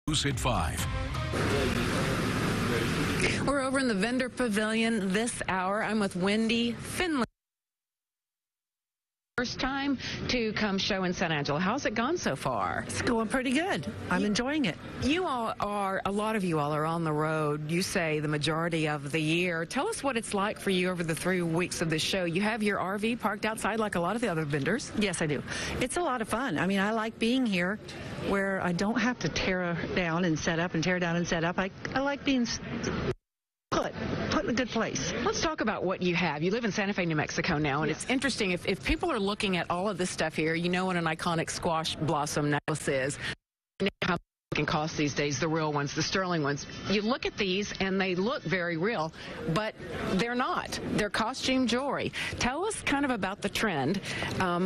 News at 5. We're over in the vendor pavilion this hour. I'm with Wendy Finley. First time to come show in San Angelo. How's it gone so far? It's going pretty good. I'm enjoying it. You all are, a lot of you all are on the road, you say, the majority of the year. Tell us what it's like for you over the 3 weeks of the show. You have your RV parked outside like a lot of the other vendors. Yes, I do. It's a lot of fun. I mean, I like being here where I don't have to tear down and set up and tear down and set up. I like being put in a good place. Let's talk about what you have. You live in Santa Fe, New Mexico now, and yes. It's interesting. If people are looking at all of this stuff here, you know what an iconic squash blossom necklace is. How it can cost these days, the real ones, the sterling ones. You look at these and they look very real, but they're not. They're costume jewelry. Tell us kind of about the trend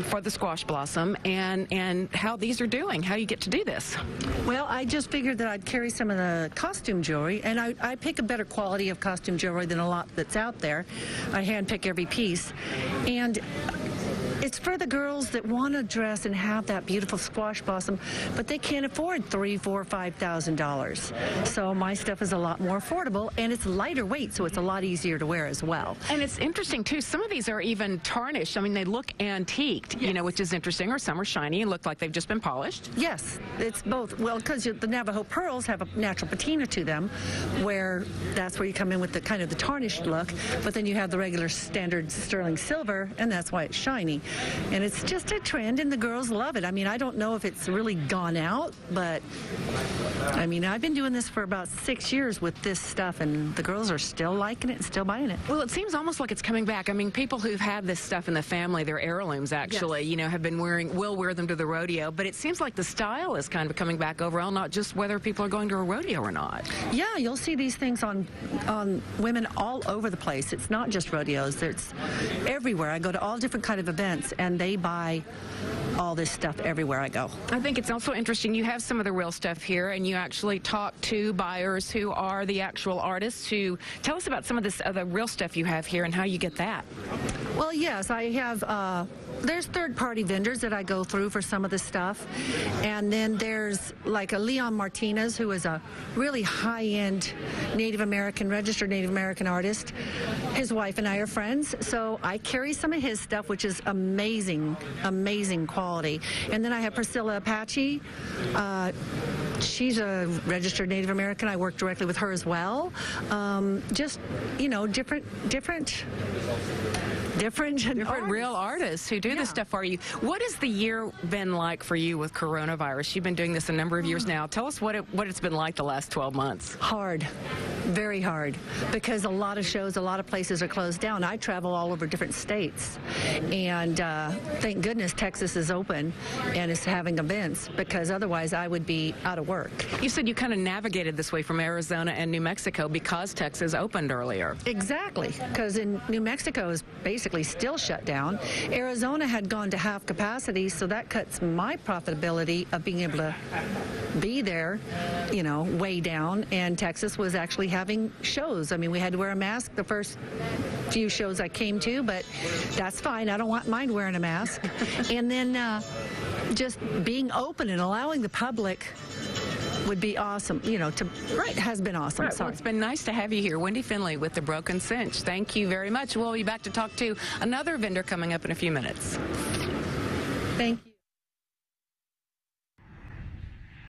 for the squash blossom and how these are doing, how you get to do this. Well, I just figured that I'd carry some of the costume jewelry, and I pick a better quality of costume jewelry than a lot that's out there. I hand pick every piece, and it's for the girls that want to dress and have that beautiful squash blossom, but they can't afford $3,000, $4,000, $5,000. So my stuff is a lot more affordable, and it's lighter weight, so it's a lot easier to wear as well. And it's interesting, too. Some of these are even tarnished. I mean, they look antiqued, yes. You know, which is interesting, or some are shiny and look like they've just been polished. Yes, it's both. Well, because the Navajo pearls have a natural patina to them, where that's where you come in with the kind of the tarnished look, but then you have the regular standard sterling silver, and that's why it's shiny. And it's just a trend, and the girls love it. I mean, I don't know if it's really gone out, but I mean, I've been doing this for about 6 years with this stuff, and the girls are still liking it and still buying it. Well, it seems almost like it's coming back. I mean, people who've had this stuff in the family, their heirlooms actually, yes. You know, have been will wear them to the rodeo, but it seems like the style is kind of coming back overall, not just whether people are going to a rodeo or not. Yeah, you'll see these things on women all over the place. It's not just rodeos. It's everywhere. I go to all different kind of events, and they buy all this stuff everywhere I go. I think it's also interesting. You have some of the real stuff here, and you actually talk to buyers who are the actual artists. Who tell us about some of this other real stuff you have here and how you get that. Well, yes, I have. There's third-party vendors that I go through for some of the stuff, and then there's like a Leon Martinez, who is a really high-end registered Native American artist. His wife and I are friends, so I carry some of his stuff, which is amazing, amazing quality. And then I have Priscilla Apache. She's a registered Native American. I work directly with her as well. Just, you know, different real artists who do this stuff for you. What has the year been like for you with coronavirus? You've been doing this a number of years now. Tell us what it's been like the last 12 months. Hard. Very hard, because a lot of shows, a lot of places are closed down. I travel all over different states, and thank goodness Texas is open and is having events, because otherwise I would be out of work. You said you kind of navigated this way from Arizona and New Mexico because Texas opened earlier. Exactly, because in New Mexico is basically still shut down. Arizona had gone to half capacity, so that cuts my profitability of being able to be there, you know, way down. And Texas was actually having shows. I mean, we had to wear a mask the first few shows I came to, but that's fine. I don't mind wearing a mask. And then just being open and allowing the public would be awesome, you know, has been awesome. Right. Well, it's been nice to have you here. Wendy Finley with the Broken Cinch. Thank you very much. We'll be back to talk to another vendor coming up in a few minutes. Thank you.